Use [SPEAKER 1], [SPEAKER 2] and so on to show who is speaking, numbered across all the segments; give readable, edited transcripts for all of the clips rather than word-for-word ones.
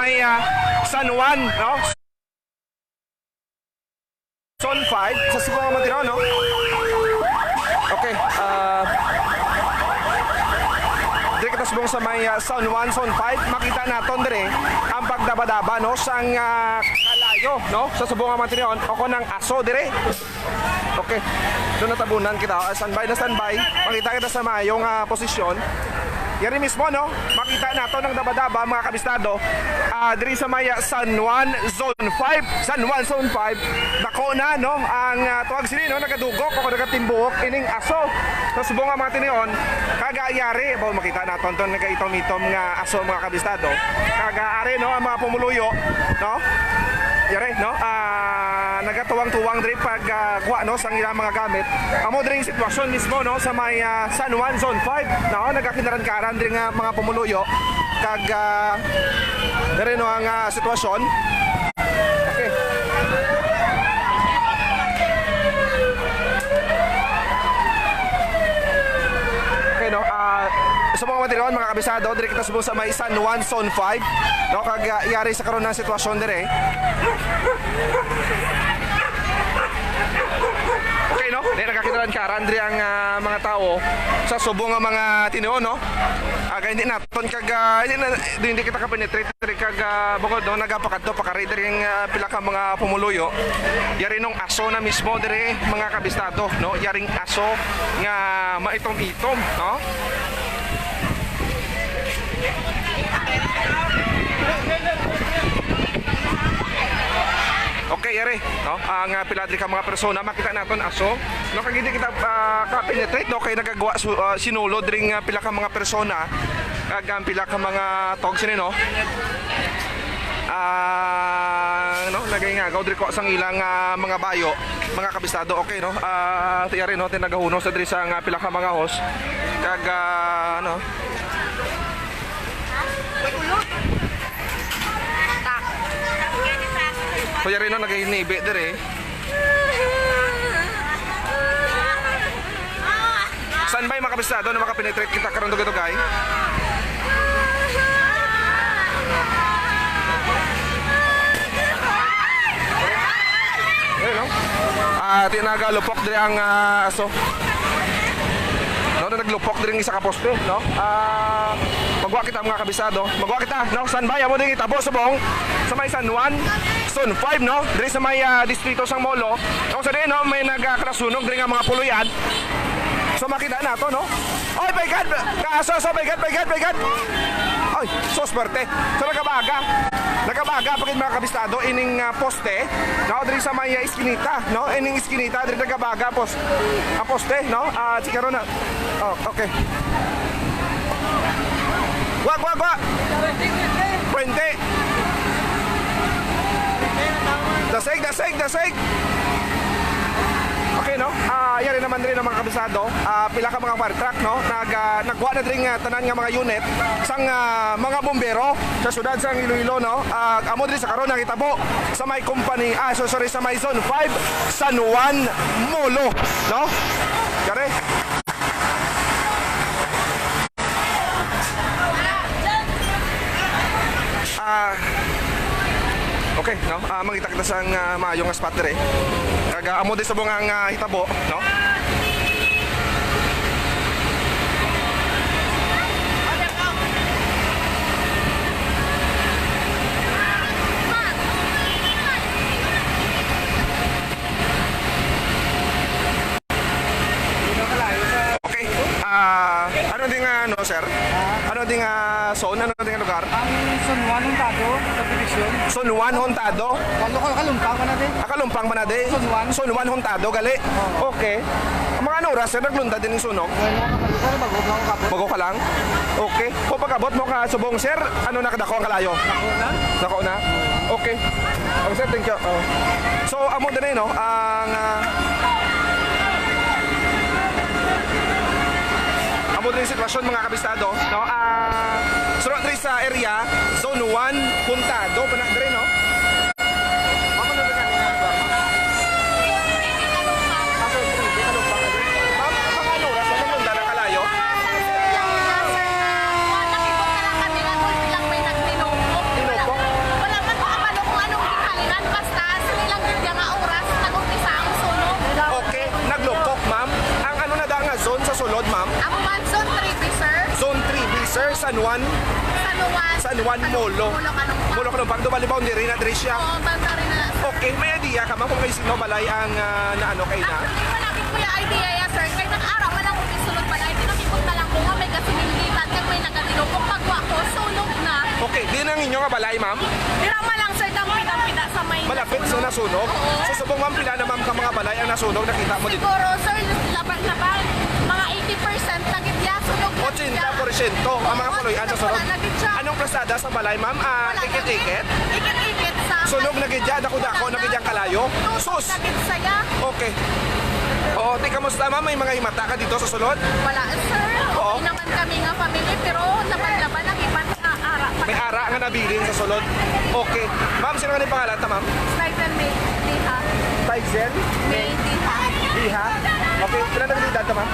[SPEAKER 1] may San Juan, no? Zone 5 sa Cebu nga matiro, no? Okay, dire kita subong sa may San Juan, Zone 5, makita naton dire ang pagdabadaba, no, sang kalayo, no, sa subong nga matiro ako ng aso dire. Okay, doon natabunan kita, standby na standby, makita kita sa mayong posisyon. Yari mismo, no, makita nato ng dabadaba mga kabistado, diri sa may San Juan Zone 5, San Juan Zone 5, nako na, no, ang tuwag sini, no, nagadugok o nagatimbuok ining aso sa subong nga mga tinion, kagayari, bawo makita naton ton nagaitom-itom nga aso mga kabistado, kagaari, no, ang mga pumuluyo, no, yari, no, nagatuwang-tuwang diri pag kuha, no, sang ilang mga gamit. Amo diri sitwasyon mismo, no, sa may San Juan Zone 5, no, nagakinaran-karan diri nga mga pumuluyo kag diri, no, ang sitwasyon. Okay. Okay, no, sa mga matiron, mga kabisado, diri kita subo sa may San Juan Zone 5, no, kag yari sa karon na sitwasyon dire. Okay, no, dahil nakakitaran-karan diri ang mga tao sa subong nga mga tinuon, no. Hindi naton kag hindi kita ka-penetrate diri kag bukod, no, nagapakadto pakari diri ang pila ka mga pumuluyo. Yari nung aso na mismo diri mga kabistado, no, yaring aso nga maitom-itom, no. Okay, yari, no, ang piladri ka mga persona, makita naton aso, no, kag hindi kita ka-penetrate, no, kay nagagawa sinulod ring pila ka mga persona, kag pila ka mga tog sini, no, no, nagayngagaw diri ko sang ilang mga bayo, mga kabistado. Okay, no, yari, no, tinagahuno sa diri sa pila ka mga host, kag ano, so yari, no, nagahinibi dire. Saan ba yung mga kabisado na makapenetrate kita karon dugay-dugay? Ayun, no? Tinagalupok dire ang aso. No, naglupok dire isa ka poste, no? Magwa kita mga kabisado. Magwa kita, no? Saan ba mo din itabo subong sa may San Juan Zone 5, no? Dire sa may distrito sang Molo. No, sa din, no, may nagkrasunog dire nga mga puluyan. So makita na to, no? Oy, paigat! Kaaso, so paigat! Oy, so swerte. So nagabaga pagid mga kabistado ining poste, no, diri sa may iskinita, no? Ining iskinita diri nagabaga poste, no? Sikaro na. Oh, okay. Wag. Puente. Dasig. Okay, no? Yari naman rin ang mga kabisado, pila ka mga fire truck, no? Nagwa na rin tanan nga mga unit sang mga bombero sa syudad sang Iloilo, no? Amo diri sa karon nakitabo sa may company, sa may Zone 5 San Juan Molo, no? Yari. Okay, no? Makita kita sang maayong spot dire. Kag amo di sa bungang hitabo, no? Okay. Ano ding ano, sir? Ano ding zone? Ano ding lugar?
[SPEAKER 2] Ang San Juan Hontado, subdivision.
[SPEAKER 1] San Juan Hontado?
[SPEAKER 2] Kalumpang pa na din.
[SPEAKER 1] Kalumpang pa na din? San Juan Hontado, gali? Okay. Ang mga oras, sir, naglunta din yung sunog? Bago ka lang? Okay. Kung pagkabot mo ka subong, sir, ano nakadako ang kalayo? Nako na? Okay. Okay, sir, thank you. So, amo din no? Ang... amo din sitwasyon mga kabistado, no? Surot rin sa area, Zone 1, Hontado, panak rin, no? San Juan Molo. Molo Kalumpang do bali boundary na diri siya.
[SPEAKER 3] Oo, banda rin na.
[SPEAKER 1] Okay, may idea ka ma'am kung may sino balay ang na ano kay na?
[SPEAKER 3] Actually, malapit ko yung idea ya, sir. Kaya nag-araw ka lang kung isunod pa na. Pinamikot na lang ko nga may kasimilitan. Kaya may nagatino. Kung pagwa ko, sunog na.
[SPEAKER 1] Okay, di nang inyo nga balay ma'am.
[SPEAKER 3] Dirama lang, sir. Dampida sa may
[SPEAKER 1] Malapit sa nasunog.
[SPEAKER 3] Oo.
[SPEAKER 1] So subong ma'am pila na ma'am ka mga balay ang nasunog nakita mo dito.
[SPEAKER 3] Siguro, sir, laban-laban. Mga 80% nagitya. Sunog na siya.
[SPEAKER 1] 80% ang mga puloyan sa sunog.
[SPEAKER 3] Wala nagitya.
[SPEAKER 1] Anong plasada sa balay ma'am?
[SPEAKER 3] Wala
[SPEAKER 1] Ikit-ikit?
[SPEAKER 3] Ikit-ikit sa...
[SPEAKER 1] Sunog na gidya, dako na gidyang kalayo. Sus!
[SPEAKER 3] Nagit saya.
[SPEAKER 1] Okay. Oo, di kamusta ma'am? May mga himata ka dito sa sulod?
[SPEAKER 3] Wala, sir.
[SPEAKER 1] Oo.
[SPEAKER 3] Okay naman kami nga family. Pero laban-laban ang iban na ara.
[SPEAKER 1] May ara nga nabilin sa sulod. Okay. Ma'am, sino nga ni pangalan ta ma'am?
[SPEAKER 3] Stipend May Diha.
[SPEAKER 1] Tyson?
[SPEAKER 3] May Diha.
[SPEAKER 1] Iha? Okay, pila na edad ta ma'am?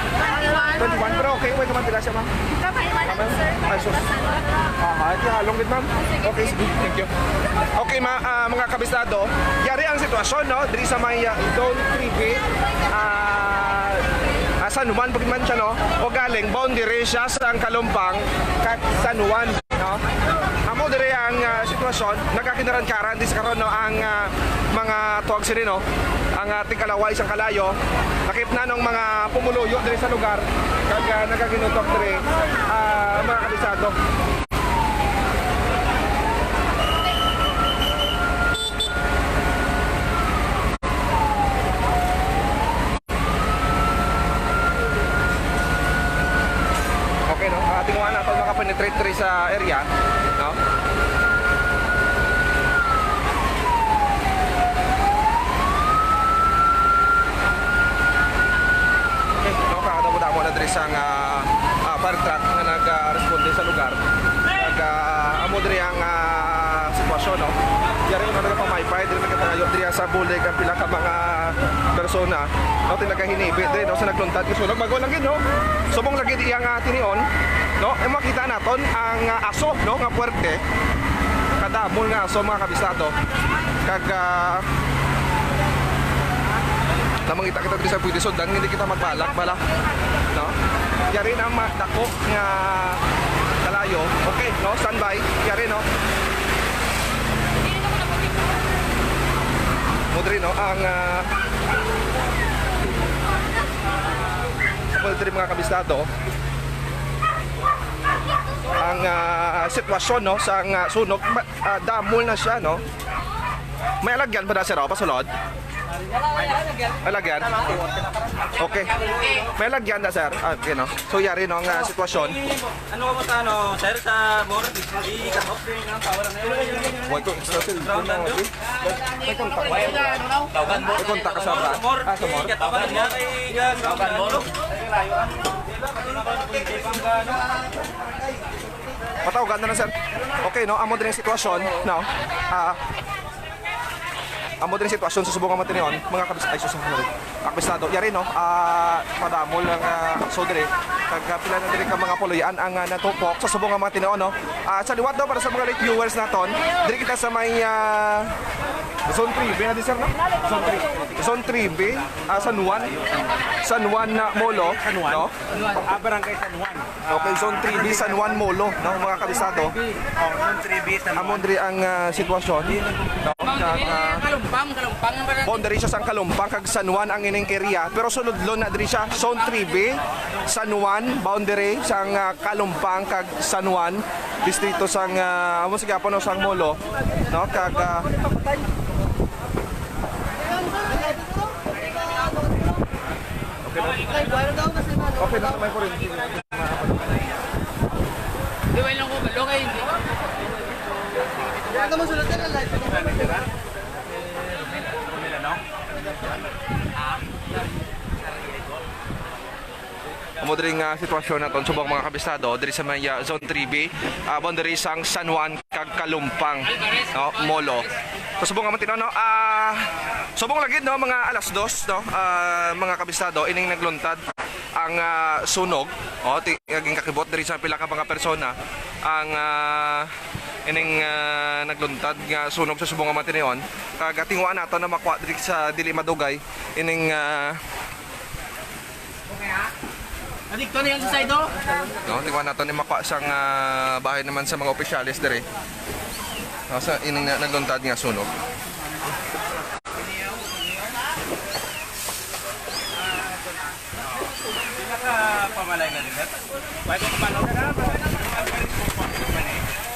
[SPEAKER 1] 21, pero okay, wait naman sila siya ma'am.
[SPEAKER 3] Kapay man lang, sir.
[SPEAKER 1] Ay, sus. Halong din ma'am. Okay, sige. Thank you. Okay, mga kabisado, yari ang sitwasyon, no? Diri sa may Zone 3B, San Juan, pagman siya, no? O galing, boundary siya sa Kalumpang, kag San Juan, no? Amo diri ang sitwasyon, nagkakinaran-karan, di sa karon, no? Ang mga tuwag sini, no? Ang ating kalaway isang kalayo, nakip na ng mga pumuluyo diri sa lugar, kag nagaginutok diri, mga kabisado. Okay, no? Tingnan natin makapenetrate diri sa area, no? Okay, no? Kakadamo-damo na diri sa fire truck na nag-responde sa lugar. Amo diri ang sitwasyon, no? Yari yung mga pamaypay, diri nagkapangayo diri sa bulig ang pila ka mga persona, no? Tinagahinibi diri, no? Sa nagluntad ka sunog, bago lang gid, no? Subong lagi iyang tinion, no? E makita naton ang aso, no? Nga puwerte, kadamol nga aso mga kabisado, kag namang kita diri sa pwede sundan, hindi kita magbalak bala, no? Yari na dako nga kalayo. Okay, no? Standby. Yari, no? Mudri, no? Ang mudri mga kabisado, ang sitwasyon, no? Sa sunog, damol na siya, no? May alagyan pa na sir, pasulod? Alagyan? Okay. May alagyan na sir? Okay, no? So yari, no? Ang sitwasyon.
[SPEAKER 4] Ano ka mo sa ano, sir, sa more? I-cut off rin ang power na yun.
[SPEAKER 1] Huwag ko extra sil. May kontak.
[SPEAKER 4] Tawgan mo.
[SPEAKER 1] May kontak ka sa ba?
[SPEAKER 4] More.
[SPEAKER 1] Sa more?
[SPEAKER 4] I-cut off niya kay Tawgan mo.
[SPEAKER 1] Patawagan na lang sir. Okay, no? Amo din yung sitwasyon, no? Amo din yung sitwasyon sa subong naman tiniyon, mga kabisado. Yari, no? Padamol ng so dire. Kag pila na dire ka mga puloyan ang natupok sa subong mga tiniyon, no? Sa liwat daw para sa mga late viewers naton, dire kita sa may Zone 3B na di sir, no? Zone 3B, San Juan na Molo, no?
[SPEAKER 2] Barangay San Juan.
[SPEAKER 1] Okay, Zone 3B, San Juan Molo, no? Mga kabisado.
[SPEAKER 2] Zone 3B San Juan.
[SPEAKER 1] Amo dire ang sitwasyon, no?
[SPEAKER 2] Kalumpang ang barangay.
[SPEAKER 1] Boundary siya sa Kalumpang kag San Juan ang ining area, pero sunodlon na diri siya Zone 3B, San Juan, boundary sang Kalumpang kag San Juan, distrito sang amo sige po no sang Molo, no? Kag okay na may kurin.
[SPEAKER 2] Di ba lang ko ba? Lokay hindi. Ano mo sulat na live?
[SPEAKER 1] Amo diri nga sitwasyon naton subong mga kabisado diri sa may Zone 3B, boundary sang San Juan kag Kalumpang, no? Molo. So subong nga matino, no? Subong lagid, no, mga alas 2, no? Mga kabisado ining nagluntad ang sunog, tiging kakibot diri sa pila ka mga persona ang ining nagluntad nga sunog sa subong nga matinion. Kag tingwa nato na makuha diri sa dili madugay ining
[SPEAKER 2] Adikto na yung side do.
[SPEAKER 1] No, tingnan natin ni mapa sang bahay naman sa mga opisyalis dire. Sa ining nagluntad nga sunog.
[SPEAKER 4] Pamalay na din. Why ko pamanaw na na?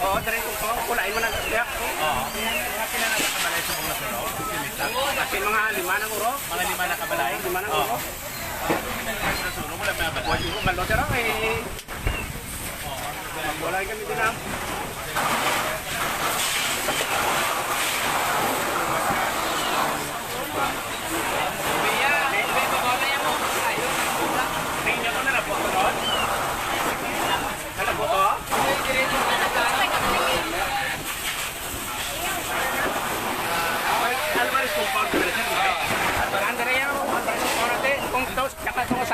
[SPEAKER 4] Oo, dire ko kulain mo na siya. Oo. Mga kinana na kabalay sa mga suro. Kasi mga lima na uro, mga lima na kabalay, lima na uro. Sa suro mo lang ba? Wala mo malo tara eh. Magwalay kami din ah.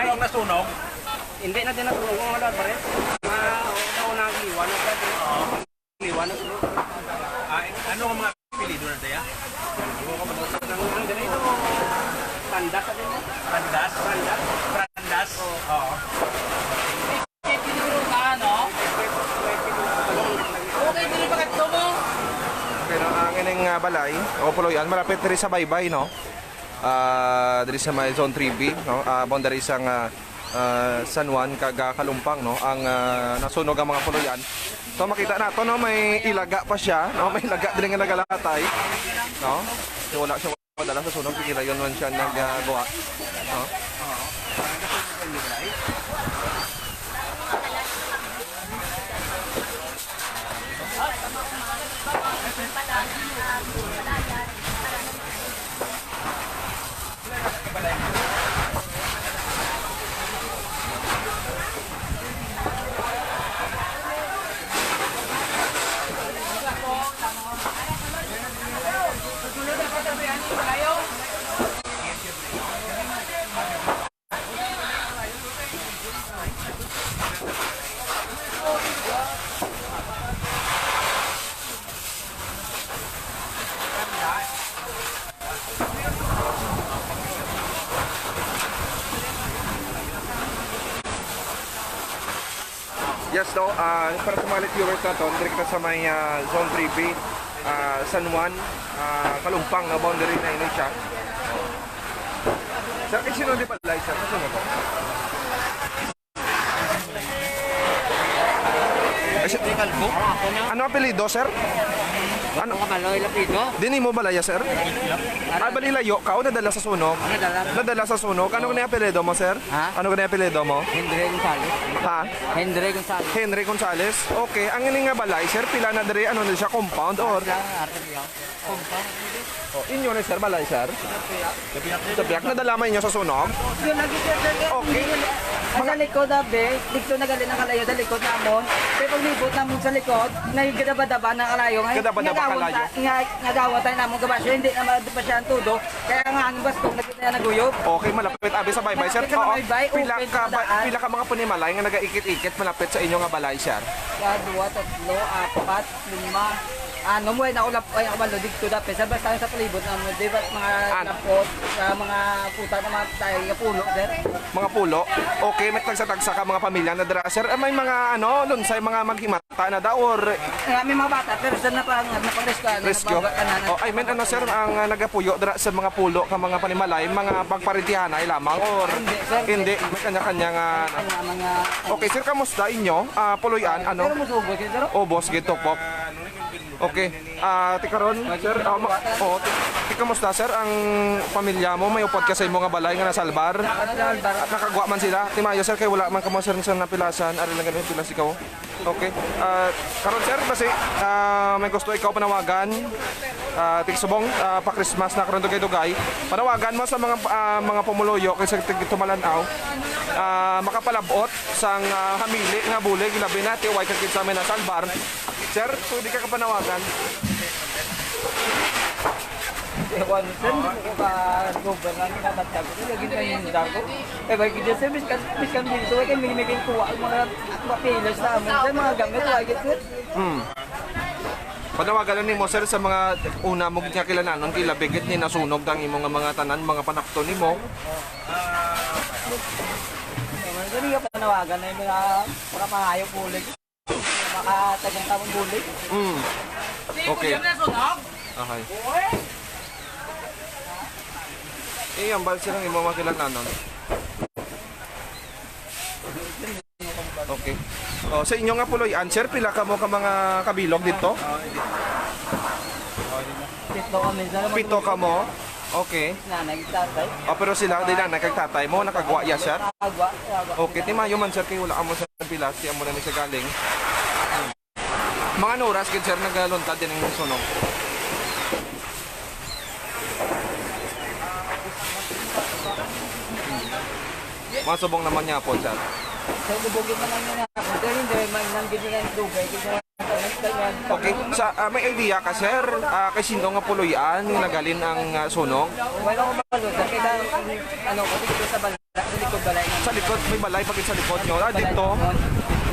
[SPEAKER 4] Kung nasunog, hindi na din natulog ang mga pare. Una liwan na pare. Liwan na. Ano ang mga apelyido na daya? Ang ganito. Pandas sa din. Pandas. Oo.
[SPEAKER 2] Okay, dili ba kadto mo?
[SPEAKER 1] Pero ang ining balay o puloyan malapit diri sa baybay no. Diri sa may zone 3B no. Boundary sang San Juan kag Kalumpang no. Ang nasunog ang mga puloyan. So makita nato no may ilaga pa siya no. May ilaga diri nga nagalatay no. So, wala siya madala sa sunog kaya yon man siya naggawa no. Yes, no, para sa mga viewers natin, direct na sa may Zone 3B, San Juan, Kalumpang, boundary na yun siya. Sir, kay sino di pala, sir? Kasi mo po? Ano apelido, sir?
[SPEAKER 2] Ano ka maloy lapido?
[SPEAKER 1] Dini mo balaya, sir? Balilayo ka o nadala sa sunog? Nadala sa sunog. Ano kanya apelido mo, sir?
[SPEAKER 2] Ha?
[SPEAKER 1] Ano kanya apelido mo?
[SPEAKER 2] Henry Gonzales.
[SPEAKER 1] Ha?
[SPEAKER 2] Henry Gonzales.
[SPEAKER 1] Henry Gonzales. Okay, ang ini nga balay, sir, pila na diri ano na siya compound or inyo na sir balay, sir? Tapiak nadala man inyo sa sunog?
[SPEAKER 5] Yun lagi sir,
[SPEAKER 1] Okay.
[SPEAKER 5] Ang sa likod abe, dito na gali ng kalayo sa likod namon. Pero paglibot namon sa likod, nagkadaba-daba ng kalayo.
[SPEAKER 1] Kadaba-daba kalayo.
[SPEAKER 5] Ngagawa tayo namon gabasyo, hindi naman pa siya ang tudo. Kaya nga ang bastong nakita na naguyog.
[SPEAKER 1] Okay, malapit abi sa baybay, sir.
[SPEAKER 5] Malapit sa baybay,
[SPEAKER 1] Pila
[SPEAKER 5] open
[SPEAKER 1] ka
[SPEAKER 5] sa daan.
[SPEAKER 1] pila ka mga punimalay nga nagaikit-ikit malapit sa inyo nga balay, sir.
[SPEAKER 5] Kaya 2, 3, 4, 5. Ano mo na ulap ay ako malo dito dapat sa basta sa palibot namon, di ba mga lapot, mga puta na mga tayo nga pulo, sir.
[SPEAKER 1] Mga pulo. Okay, may tagsa-tagsa ka mga pamilya na dira, sir. May mga ano, lunsay mga maghimata na daw or
[SPEAKER 5] May mga bata pero sa napang-rescue.
[SPEAKER 1] rescue. Oh, I mean ano sir, ang nagapuyo dira sa mga pulo ka mga panimalay, mga pagparitihan ay lamang or hindi, may kanya-kanya nga.
[SPEAKER 5] Mga
[SPEAKER 1] Okay, sir, kamusta inyo? Puloyan,
[SPEAKER 5] pero
[SPEAKER 1] ano?
[SPEAKER 5] musubo sir.
[SPEAKER 1] Oh, boss, gito po. Okay. Tikaron, sir. Kamusta, sir? Ang pamilya mo, may upod ka sa imo nga balay nga nasalbar? At nakagwa man sila. Timayo, sir, kay wala man kamo sir sa napilasan. Ari lang ganun pilas ikaw. Okay. Karon, sir, kasi may gusto ikaw panawagan. Tigsubong, pa Christmas na karon dugay-dugay. Panawagan mo sa mga pumuluyo kay sa tumalanaw. Makapalabot sang hamili nga bulig labi na tiway kagid sa amin na salbar. Sir, pwede ka kapanawagan?
[SPEAKER 5] Ewan, sir, ko ba gobernan na batag ko lagi na yung dago. Bagi dito sir, miskan dito kay minimigay ko ang mga papilas na amon sa mga gamit lagi sir.
[SPEAKER 1] Panawagan ni mo sir sa mga una mo nga kilalanon kay labigit ni nasunog ang imong mga tanan, mga panakton nimo.
[SPEAKER 5] Hindi ka panawagan na yung mga pangayong bulig. Makatagang tamang bulig.
[SPEAKER 1] Okay. Okay. Ang bal silang imamakilan nun. Okay. Oh, sa inyo nga puloy, answer pila ka mo ka mga kabilog dito?
[SPEAKER 5] Pito kami.
[SPEAKER 1] Pito ka mo. Okay.
[SPEAKER 5] Nanay, tatay.
[SPEAKER 1] Oh, pero sila di na nakagtatay mo nakagwa ya sir.
[SPEAKER 5] Agwa.
[SPEAKER 1] Okay, timayo man sir kay wala mo sa pilas, siya mo na ni sa galing. Mga oras gid sir nagaluntad din ang sunog. Mga subong naman niya po sir.
[SPEAKER 5] Sa bubugin na lang nila ako. Pero hindi, mananggit nila yung dugay.
[SPEAKER 1] Okay, sa may idea ka sir, kay sino nga puloyan nga nagalin ang sunog?
[SPEAKER 5] Wala ko makalot. Kaya ano ko dito sa balay. Sa likod balay.
[SPEAKER 1] Sa likod may balay pagit sa likod nyo. Dito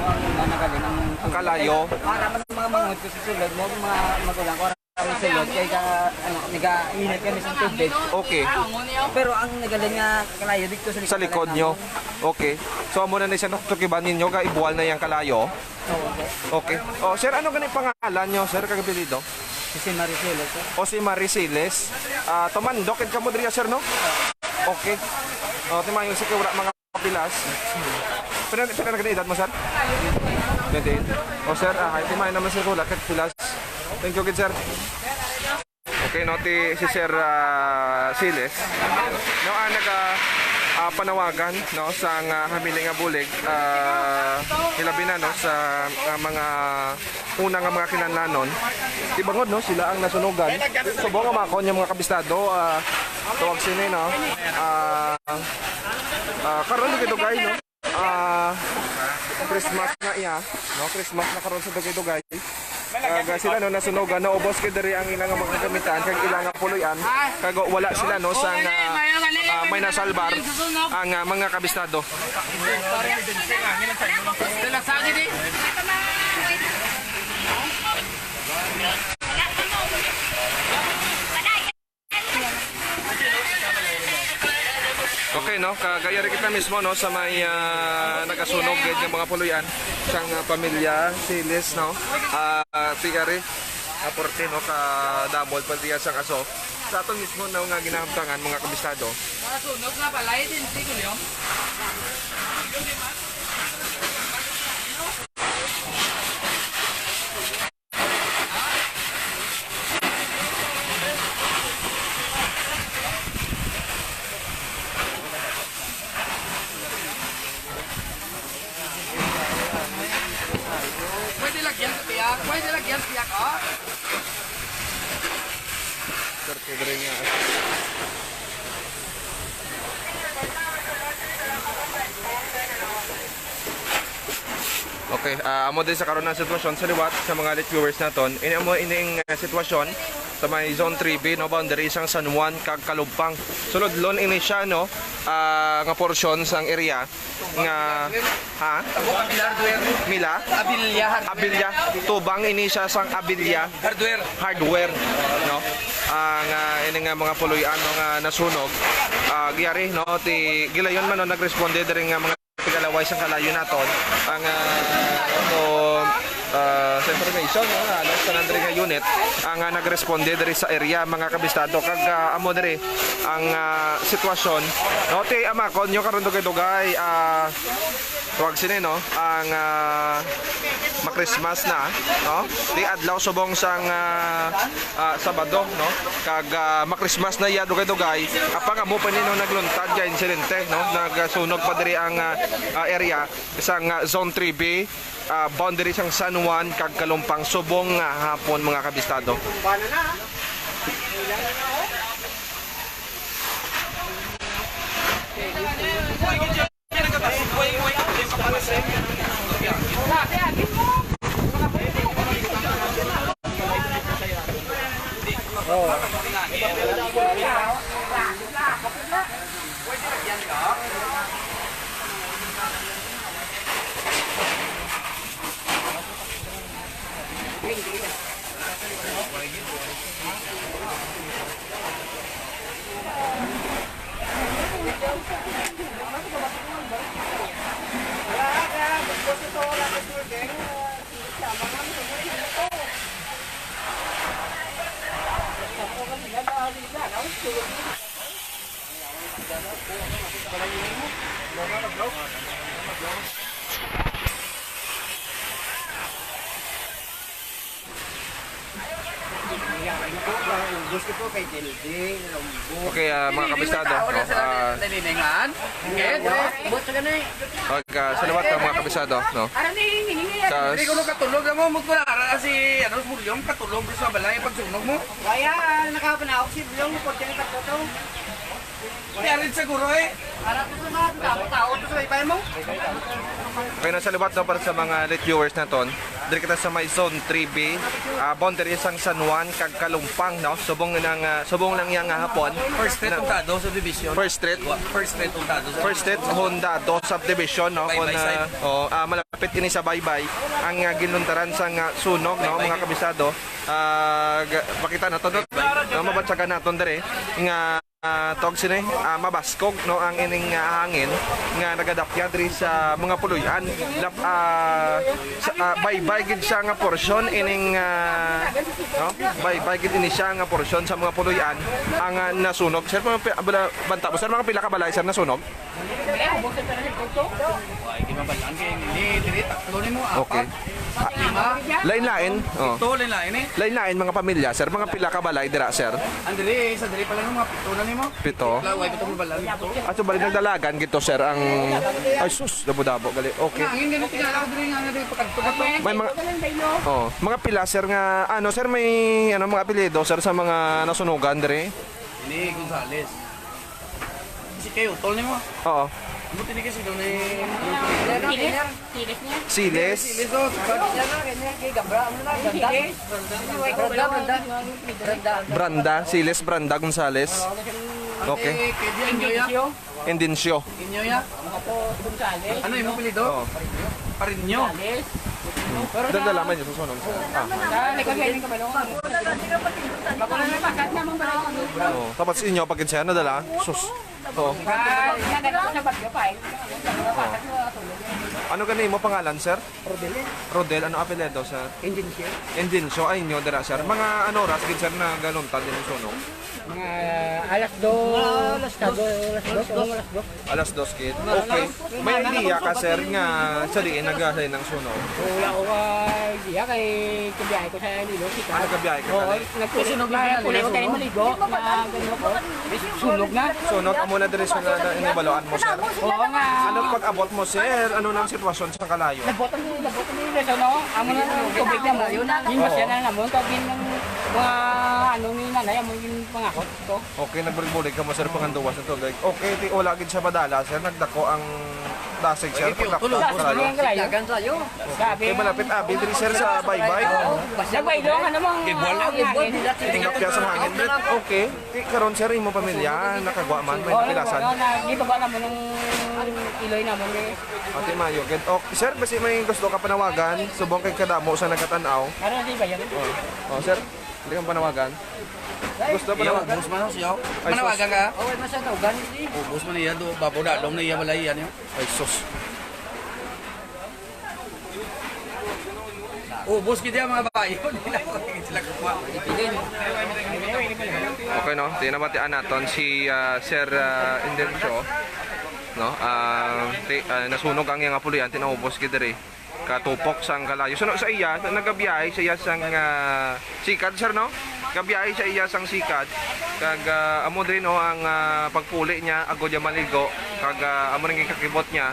[SPEAKER 5] Ang nagaling
[SPEAKER 1] ang kalayo.
[SPEAKER 5] Para man mga mangod ko sa sulod mo, mga magulang ko ang sulod kaya ka ano nag-init kami sa tubig.
[SPEAKER 1] Okay.
[SPEAKER 5] Pero ang nagaling nga kalayo dito
[SPEAKER 1] Sa likod nyo. Okay. So amo na ni siya tukiban ninyo ka ibuwal na yang kalayo. Okay. Oh, sir, ano ganit pangalan nyo, sir, kagapilido?
[SPEAKER 5] Si Maricelo sir.
[SPEAKER 1] O si Mariciles. Tumandok ka mo diriya, sir, no? Okay. O, timayo si kay wala mga pilas. Pinag-edad mo, sir? 28. O, sir, timayo naman sir wala kay pilas. Thank you, good sir. Okay, no, si Sir Siles. No, panawagan no sa habiling nga bulig hilabi na no sa mga unang nga mga kinanlanon ibangod no sila ang nasunugan subong nga makon yung mga kabistado tuwag sini no karon dito dugay no Christmas na iya no Christmas na karon sa dugay sila no nasunugan no ubos kay diri ang ilang mga gamitan kag ilang puloy-an kag wala sila no sa may nasalbar ang mga kabistado. Okay no, kagaya rin kita mismo no sa may nagasunog ng mga puloy-an sang pamilya Siles no. Tigari aporte no ka double pati sang aso. Sa aton mismo na nga ginahamtangan mga kabistado.
[SPEAKER 2] Sunog na pala din si Gulyom. Pwede lagyan piyak, oh.
[SPEAKER 1] Okay, amo din sa karon ng sitwasyon sa liwat sa mga lit viewers naton. Ining sitwasyon sa may zone 3B no boundary isang San Juan kag Kalumpang. Sulodlon ini siya no nga portion sang area nga Mila Abilya tubang ini siya sang Abilya hardware no ang ini nga mga puloy-an nga nasunog giyari no ti gilayon man no nagresponde diri nga mga tigalaway sang kalayo naton ang sa information sa nandri nga unit ang nagresponde diri sa area mga kabistado kag amo diri ang sitwasyon no ti amakon nyo karon dugay tuwag sini no ang ma-Christmas na no di adlaw subong sang Sabado no kag ma-Christmas na ya dugay apang amo pa nino nagluntad ya insidente no nagsunog pa diri ang area isang zone 3B boundary sang San Juan kag Kalumpang subong hapon mga kabistado.
[SPEAKER 5] Gusto ko kay Tilde, Lombo.
[SPEAKER 1] Okay, mga kabisado,
[SPEAKER 2] Tao na sila
[SPEAKER 1] no?
[SPEAKER 2] nalilingan. Okay, bot sa ganay.
[SPEAKER 1] Salamat ka mga kabisado, no?
[SPEAKER 2] Ara ni hihingi yan.
[SPEAKER 1] Tas-
[SPEAKER 2] Hindi ko katulog mo magkulara si ano Bulyong katulog sa balay pagsunog mo.
[SPEAKER 5] Kaya nakapanahok si Blong, porte ni Pagkoto.
[SPEAKER 2] Kaya rin siguro eh.
[SPEAKER 5] Para ko sa mga tao to sa ibay mo.
[SPEAKER 1] Okay na salamat no, para sa mga late viewers naton. Diri kita sa may zone 3B, boundary sang San Juan kag Kalumpang, no? Subong lang yang hapon.
[SPEAKER 2] First street untado sa division.
[SPEAKER 1] First street
[SPEAKER 2] untado sa
[SPEAKER 1] First Street Honda do subdivision, no?
[SPEAKER 2] Baybay side.
[SPEAKER 1] Malapit ini sa Baybay ang ginuntaran sang sunog, no, mga kabisado. Pakita na to, no? Mabatsagan naton dire nga tog sini mabaskog, no, ang ining hangin nga nagadapya diri sa mga puluyan. Baybay gid siya nga portion ining no, baybay gid ini siya nga portion sa mga puluyan ang nasunog. Sir, banta mo sir, mga pila ka balay sir nasunog?
[SPEAKER 2] Ay, di mabalan kay hindi diri tatlo ni mo
[SPEAKER 1] Okay.
[SPEAKER 2] apat. Lima.
[SPEAKER 1] Lain-lain. Oh.
[SPEAKER 2] Ito lain eh.
[SPEAKER 1] Lain-lain mga pamilya, sir. Mga pila ka balay dira, sir.
[SPEAKER 2] Andiri sa diri pala ng mga pito na nimo.
[SPEAKER 1] Pito.
[SPEAKER 2] Laway pito mo balan dito.
[SPEAKER 1] At so balik nagdalagan gito, sir, ang ay sus, dabo-dabo gali. Okay.
[SPEAKER 2] Angin ganito tingala ko diri nga diri pagkatugat mo.
[SPEAKER 1] May mga pila, sir, nga ano, sir, may ano mga apelyido, sir, sa mga nasunugan diri.
[SPEAKER 2] Ini Gonzales. Si kayo tol nimo.
[SPEAKER 1] Oo.
[SPEAKER 2] Buti ni kasi doon eh.
[SPEAKER 1] Siles.
[SPEAKER 2] Liso,
[SPEAKER 1] Branda, Siles Branda Gonzales. Okay.
[SPEAKER 2] Inyo
[SPEAKER 1] Indensyo.
[SPEAKER 2] ya. Ano yung apelyido?
[SPEAKER 1] Oo.
[SPEAKER 2] Parinyo.
[SPEAKER 1] Dalaman niyo susunod, sir. Oo. Tapos inyo pagid siya nadala. Sus. Oo. Ano ganun mo pangalan, sir? Rodel, ano apelyido, sir? Indensyo ay inyo dira, sir. Mga ano oras gid sir na ganun ta din sunog.
[SPEAKER 5] Mga alas 2,
[SPEAKER 1] Alas 2 kid. Okay. May idea ka, sir, nga sa diin nagahay ng sunog.
[SPEAKER 5] Wala ko idea kay kabiyahe ko sa Nilo.
[SPEAKER 1] Ano kabiyahe ka
[SPEAKER 5] Oo,
[SPEAKER 1] tali?
[SPEAKER 5] nagsusunog na pulis ko tayo maligo na gano'n ko. Sunog na.
[SPEAKER 1] Sunog amo na diri sa inibaloan mo, sir.
[SPEAKER 5] Oo nga.
[SPEAKER 1] Ano pag-abot mo, sir? Ano nang sitwasyon sa kalayo?
[SPEAKER 5] Nabotan nila so no. Amo na tubig na mo. Yung masya na namon kag yung mga ano ni nanay amo yung pangakot ko.
[SPEAKER 1] Okay, nagbulig ka mo, sir, panganduwas na tubig. Okay, ti wala gid sa padala, sir. Nagdako ang dasig, sir. Pagdako
[SPEAKER 5] Tapos
[SPEAKER 1] sa
[SPEAKER 5] yung kalayo. Sabi.
[SPEAKER 1] Okay, malapit abi diri, sir, sa Baybay.
[SPEAKER 5] Nagbaylo ka namang.
[SPEAKER 1] Tingap kaya sa hangin. Okay. Ti karon, sir, imo pamilya nakagwa man may napilasan.
[SPEAKER 5] Di ba ba naman ng iloy naman eh.
[SPEAKER 1] Ate Mayo, get okay, sir, basi may gusto ka panawagan, subong kay kadamo sa nagkatanaw.
[SPEAKER 5] Ano di ba yan?
[SPEAKER 1] Oh, sir, hindi kang panawagan. Gusto panawagan?
[SPEAKER 2] Bus man siya.
[SPEAKER 1] Ay,
[SPEAKER 2] Manawagan ka?
[SPEAKER 5] Oh, masa tawgan di.
[SPEAKER 2] Bus man niya do babaw na dong niya balay yan yo.
[SPEAKER 1] Ay, sus.
[SPEAKER 2] Bus kita mga babae. Hindi ko sila kuha.
[SPEAKER 1] Okay, no? Tinabatian naton si Sir Indensyo, no? Nasunog ang iyang apulian, tinaubos gid diri. Katupok sang kalayo. So, sa iya, nagabiyahe sa iya sang sikad, sir, no? Gabiyahe sa iya sang sikad. Kag amo din, no, ang pagpuli niya, agod niya maligo. Kag amo rin kakibot niya,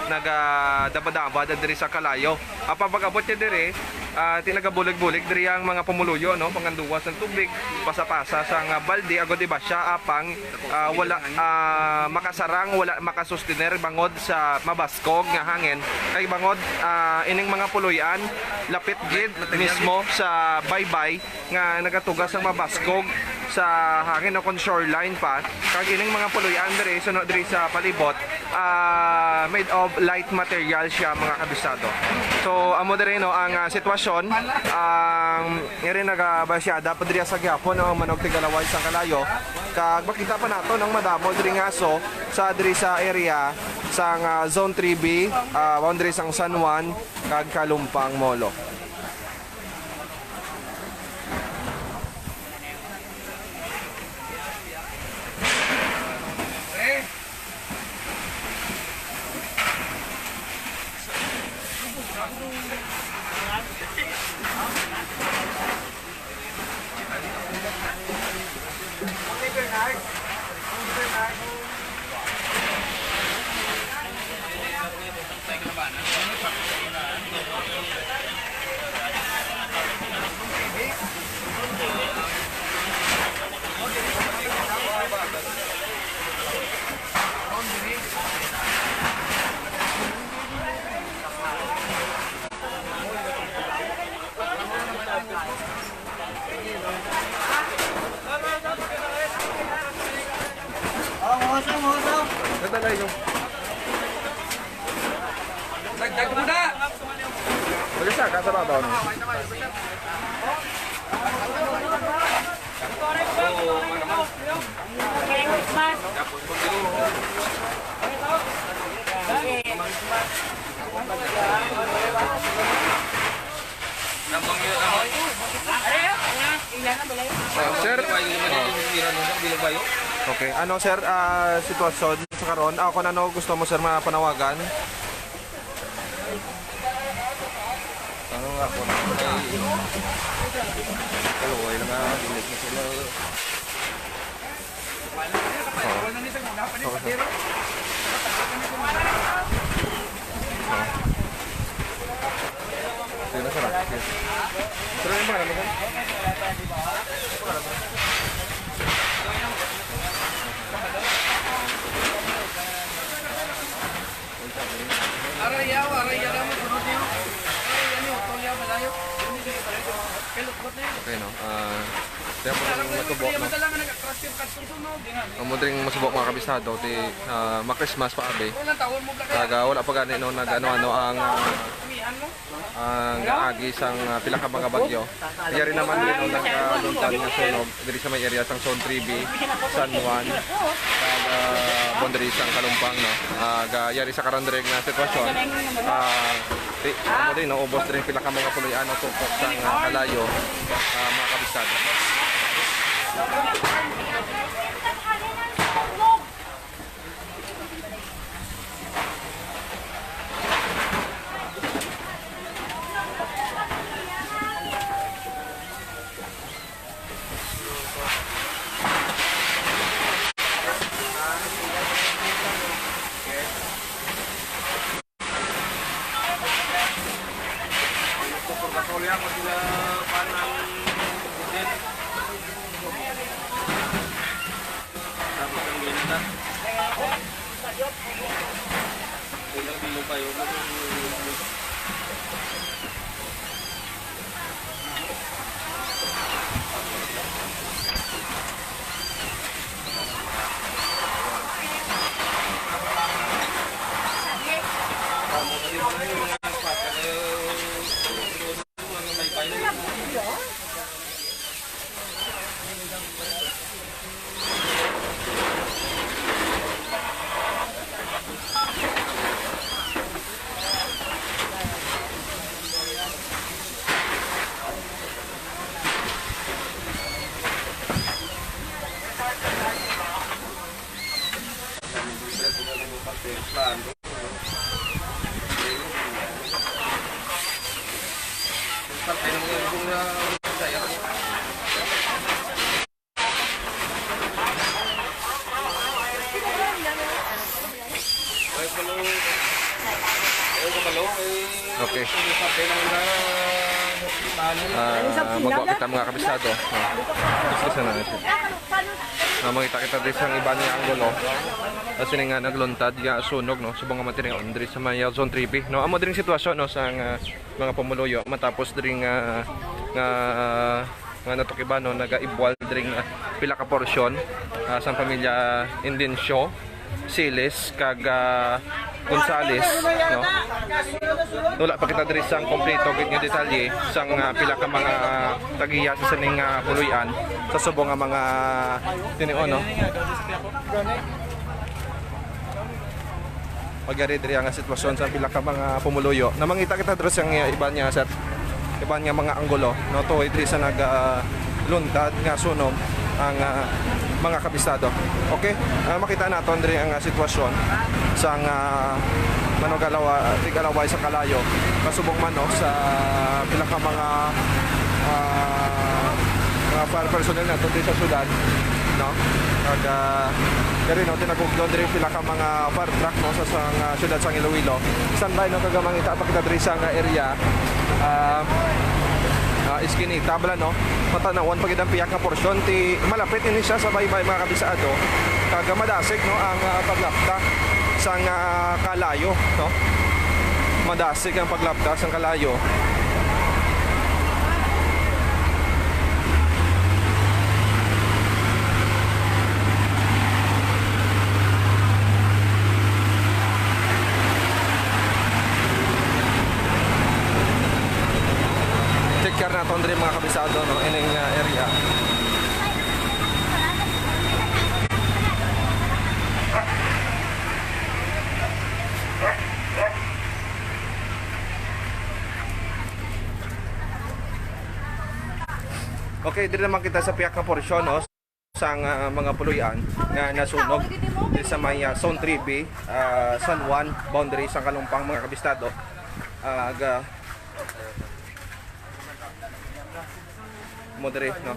[SPEAKER 1] nagadabadaba diri sa kalayo. Pag-abot niya diri, tinagabulig-bulig diri ang mga pumuluyo, no, panganduwas ng tubig, pasa-pasa sang balde, agod diba siya apang wala makasarang, wala makasustener bangod sa mabaskog nga hangin. Kay bangod ining mga puluyan lapit gid mismo sa Baybay nga nagatugas ang mabaskog sa hangin o kon shoreline pa. Kag ining mga puluyan diri sunod diri sa palibot made of light material siya, mga kabisado. So amo diri, no, ang sitwasyon iri nagabasyada pa diri sa gyapon ang manog tigalaway sa kalayo. Kag makita pa nato ng madamo diri nga aso sa diri sa area sang zone 3B, boundary sang San Juan kag Kalumpang Molo. Nadala yung.
[SPEAKER 2] Dagdag mo na!
[SPEAKER 1] Mag-isa ka sa babaw no? Sir, okay. Ano sir, sitwasyon sa karon? Ako na no gusto mo sir mapanawagan?
[SPEAKER 6] Ano nga po na kalaway lang nga bilik na sila.
[SPEAKER 1] Sino sir? Sir, yung mga naman?
[SPEAKER 2] Arayaw naman sunod niyo. Ano, tolya malayo. Kalukot na yun.
[SPEAKER 1] Okay no. Kaya mo rin matubok no.
[SPEAKER 2] Madala nga nag-crash yung custom sunog.
[SPEAKER 1] Mo rin masubok mga kabisado ti ma-Christmas pa abe.
[SPEAKER 2] Walang tawon mo blakay.
[SPEAKER 1] Kaga wala pa gani no nag-ano ang
[SPEAKER 2] Umihan mo.
[SPEAKER 1] agi sang pila ka mga bagyo. Kaya rin naman din no nagluntad nga sunog diri sa may area sang Zone 3B, San Juan, boundary sang Kalumpang no. Gayari sa karandreg na sitwasyon. Mo din no ubos din pila ka mga puloy-an no tupok sang kalayo mga kabisado. Okay. Magawa kita mga kabisado. Isa na natin. Makita kita din sa iba niya ang gulo. Kasi nga nagluntad nga sunog no subong nga matiri on diri sa may Zone 3B no. Amo diri sitwasyon no sa mga pamuluyo matapos diri nga natukiban no naga-ibwal diri nga pila ka porsyon sa pamilya Indensyo, Siles kag Gonzales no. Wala pa kita diri sang kompleto gid nga detalye sang pila ka mga tagiya sa sining puluyan sa subong nga mga tinion no. Magyari diri ang sitwasyon sa pila ka mga pumuluyo. Namangita kita diri sang iba niya sir. Iba niya mga anggulo no to diri sa luntad nga sunog ang mga kabisado. Okay? Makita naton diri ang sitwasyon sang tigalaway sa kalayo kasubong man no sa pila ka mga fire personnel nato diri sa syudad no. Kaya no tinagugdon diri pila ka mga fire truck no sa syudad sang Iloilo. Standby no kagamangita pa kita diri sa area iskinita bala no matanawon pagid ang piyak nga porsyon ti malapit ini siya sa baybay mga kabisado kaga madasig no ang paglapta sang kalayo no madasig ang paglapta sang kalayo. kabisado no ining area. Okay, dito naman kita sa piyak na porsyon no sa mga puluyan nga nasunog dito sa may Zone 3B, San Juan, boundary sa Kalumpang mga kabistado. Moderate no.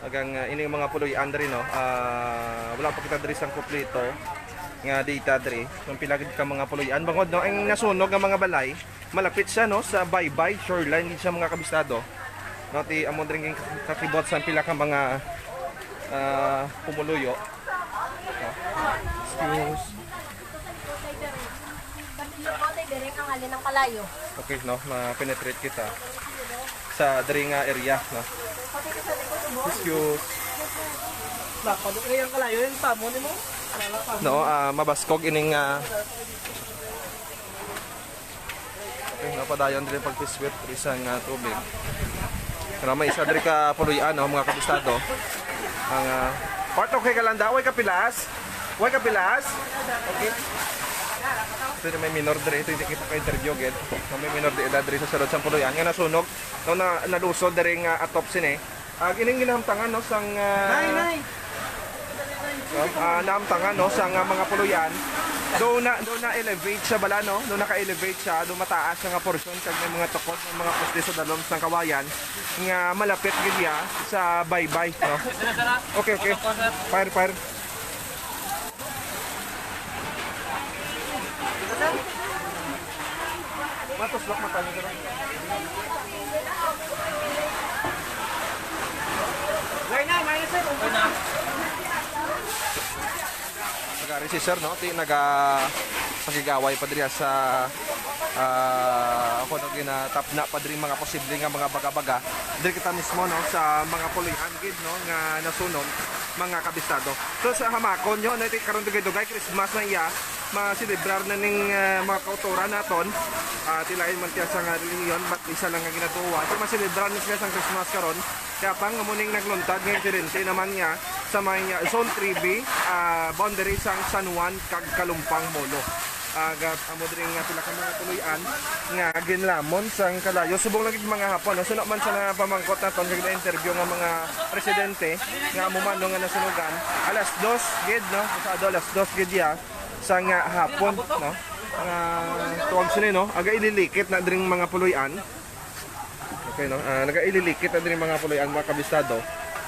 [SPEAKER 1] Agang ini mga puluyan diri no. Wala pa kita diri sang kompleto nga data diri. Kung pilagid ka mga puluyan bangod no ang nasunog nga mga balay, malapit siya no sa Baybay shoreline sa mga kabistado. No ti amo diri kakibot sa pila ka mga pumuluyo. No. Excuse.
[SPEAKER 3] Ang alin ng kalayo.
[SPEAKER 1] Okay no, ma-penetrate kita sa diri nga area no. Excuse.
[SPEAKER 5] Nakado kaya ang kalayo yung tamo ni mo.
[SPEAKER 1] No, mabaskog ining okay, napadayon din pagpiswit isang tubig. Pero may isa diri ka puluyan no, mga kabistado. Ang part okay ka landa, way kapilas. Way kapilas. Okay. Ito may minor diri, ito hindi kita ka-interview gid. May minor di edad diri sa sulod sang puluyan nga nasunog. No na nalusod diri nga atopsin eh. Ining ginamtangan no sang
[SPEAKER 5] Nay.
[SPEAKER 1] naamtangan no sa mga puluyan do na elevate siya bala no do naka-elevate siya do mataas nga portion kag may mga tukod ng mga poste sa dalom sang kawayan nga malapit gid ya sa Baybay no. Okay fire matuslok mata niyo dito. Nagari si sir no, ti pagigaway pa diri sa ako no ginatapna pa diri mga posible nga mga baga-baga. Diri kita mismo no sa mga puluyan gid no nga nasunog mga kabistado. So sa hamakon yo natin karon dugay Christmas na iya ma-celebrar na ning mga kautoran naton. Tilain man tiya sa nga reliyon but isa lang nga ginatuwa. So ma-celebrar ni sila sa Christmas karon. Kaya pang muning nagluntad ng insidente naman niya sa may Zone 3B, boundary sang San Juan kag Kalumpang Molo. Amo diri nga pila ka mga tuluyan nga ginlamon sang kalayo subong lagi mga hapon no suno man sa pamangkot naton kag interview nga mga presidente nga amo man nga nasunugan alas 2 gid no sa alas 2 gid ya sa nga hapon no nga tuwag sini no aga ililikit na diri mga puluyan. Okay no naga-ililikit na diri mga puluyan mga kabistado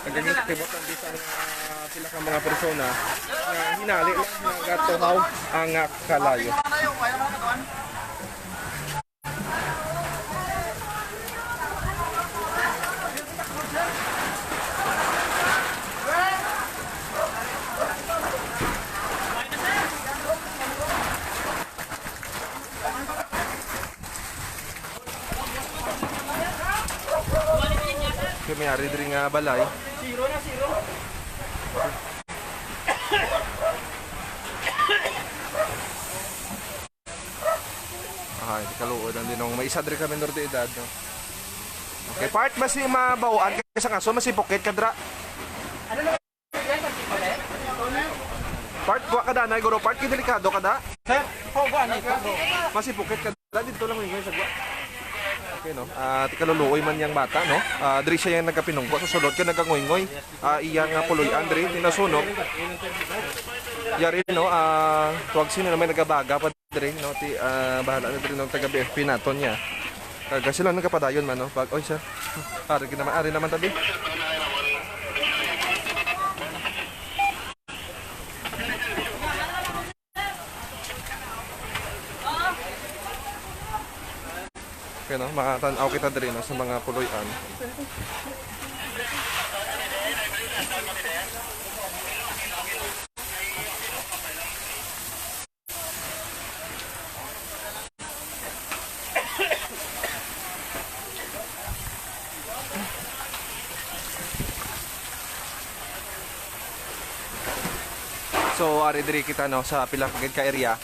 [SPEAKER 1] nagaging tibot ang bisang sila ka mga persona nga hinali lang nga gatuhaw ang kalayo. Kami ari diri nga balay.
[SPEAKER 5] Zero.
[SPEAKER 1] Ay, kaluod ang dinong may isa diri kami minor de edad no. Okay, part masi mabawaan kaysa ngaso masi pocket kadra. Part wa kada na guro part ki delikado kada.
[SPEAKER 5] Sir, gani ka.
[SPEAKER 1] Masi pocket kadra dito lang yung sagwa. Okay no. Tikaluluoy man yang bata no. Diri siya yung nagkapinungko sa sulod ka nagangoy-ngoy. Iyang puluyan diri tinasunog. Yari no, tuwag sino na may nagabaga pa diri no ti bahala na diri ng taga BFP naton niya. Kaga sila nagkapadayon man no. Pag oy sir. Ari naman tabi. Okay no, makatanaw kita diri no sa mga puluyan. So ari diri kita no sa pila ka area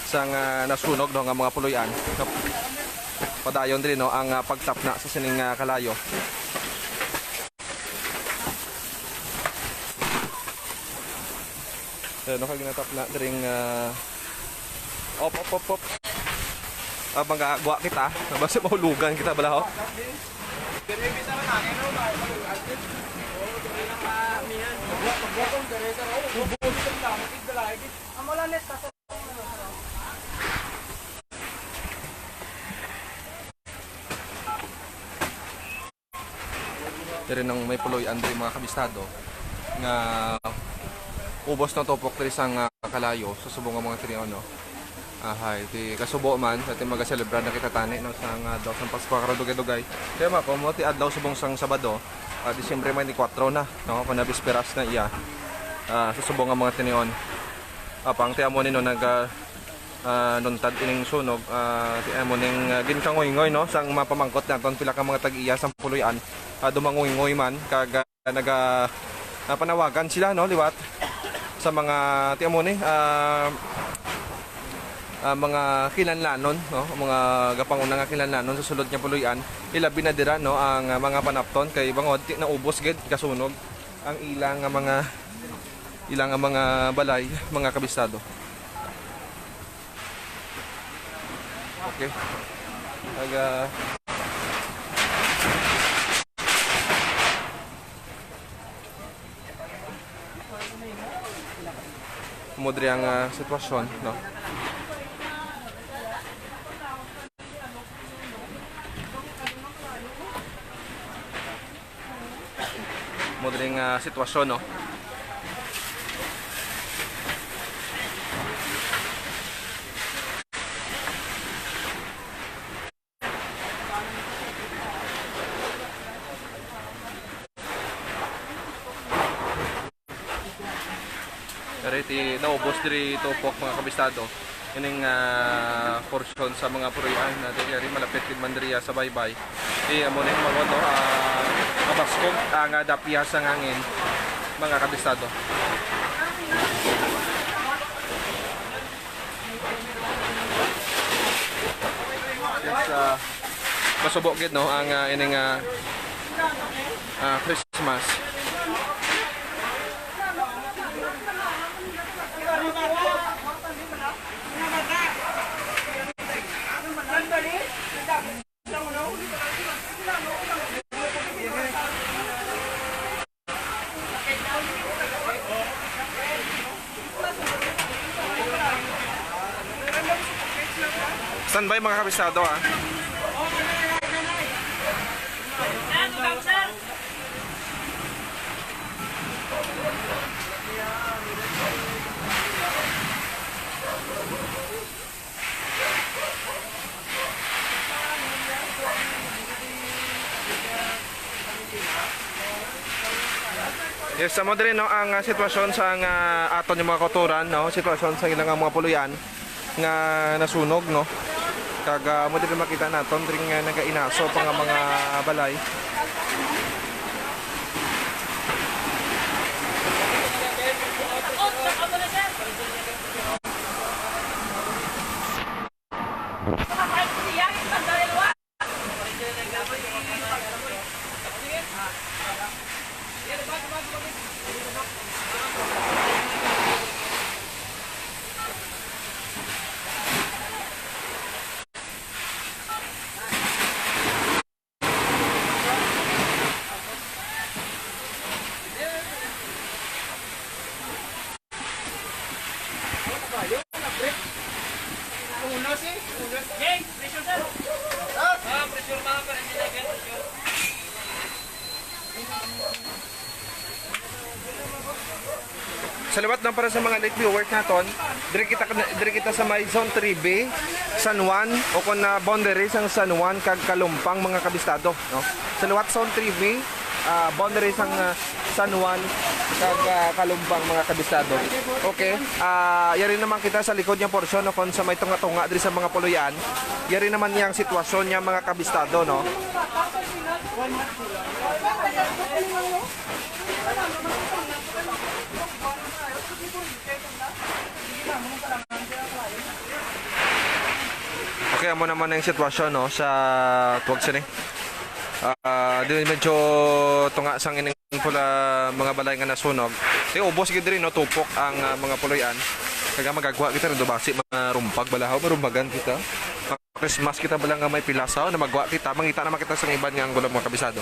[SPEAKER 1] sang nasunog no nga mga puluyan. padayon din no ang pagtapna sa sining kalayo. No kag ginatapna dring op. Abang gwa kita, basta mahulugan kita bala ho. Diri nang may puloy andre mga kabistado nga ubos na topok diri sang kalayo sa subong nga mga triyon no. Ahay, ti kasubo man sa ating mag-celebrar na kita tani no sang daw sang Pasko karadugay-dugay. Kaya ma mo ti adlaw subong sang Sabado, Disyembre 24 na no, kuna bisperas na iya. Sa subong nga mga tinion. Pang ti amo nino nag nuntad ining sunog, ti amo ning ginkangoy-ngoy no sang mapamangkot naton pila ka mga tag-iya sang puloy-an. Dumangoy-ngoy man kag panawagan sila no liwat sa mga ti amo ni mga kinanlanon no, mga gapanguna nga kinanlanon sa sulod nga puloy-an, ilabi na dira no ang mga panapton kay bangod ti naubos gid kasunog ang ilang mga balay, mga kabistado. Okay. Mudri ang sitwasyon no. Modering sitwasyon no. Kaya iti naubos diri topok mga kabistado. Ining portion sa mga puruyan na diri malapit kid mandriya sa baybay. Amo ning mga no mabaskog ang dapiya sa hangin mga kabistado. Yes, masubok gid no ang ining Christmas. Standby mga kabistado ha. Yes, sa mo no ang sitwasyon sa aton yung mga kotoran no, sitwasyon sa ilang mga puluyan nga nasunog no. Kag mo din makita naton dring nagainaso pa nga mga balay. Salamat na para sa mga late viewers naton. Diri kita sa may Zone 3B, San Juan o kon na boundaries ang San Juan kag Kalumpang mga kabistado, no. Salamat Zone 3B, boundaries ang San Juan kag Kalumpang mga kabistado. Okay. Yari naman kita sa likod yang porsyon no, kon sa may tunga-tunga diri sa mga puluyan. Yari naman yang sitwasyon niya mga kabistado, no. Okay, kaya mo naman ang sitwasyon no sa tuwag sini. Di medyo tunga sang ining pula mga balay nga nasunog. Di ubos gid rin no tupok ang mga puloy-an. Kaya magagawa kita rin basi mga rumpag balahaw marumbagan kita. Christmas kita bala nga may pilasaw na magwa kita mangita na makita sa iban nga anggulo mga kabisado.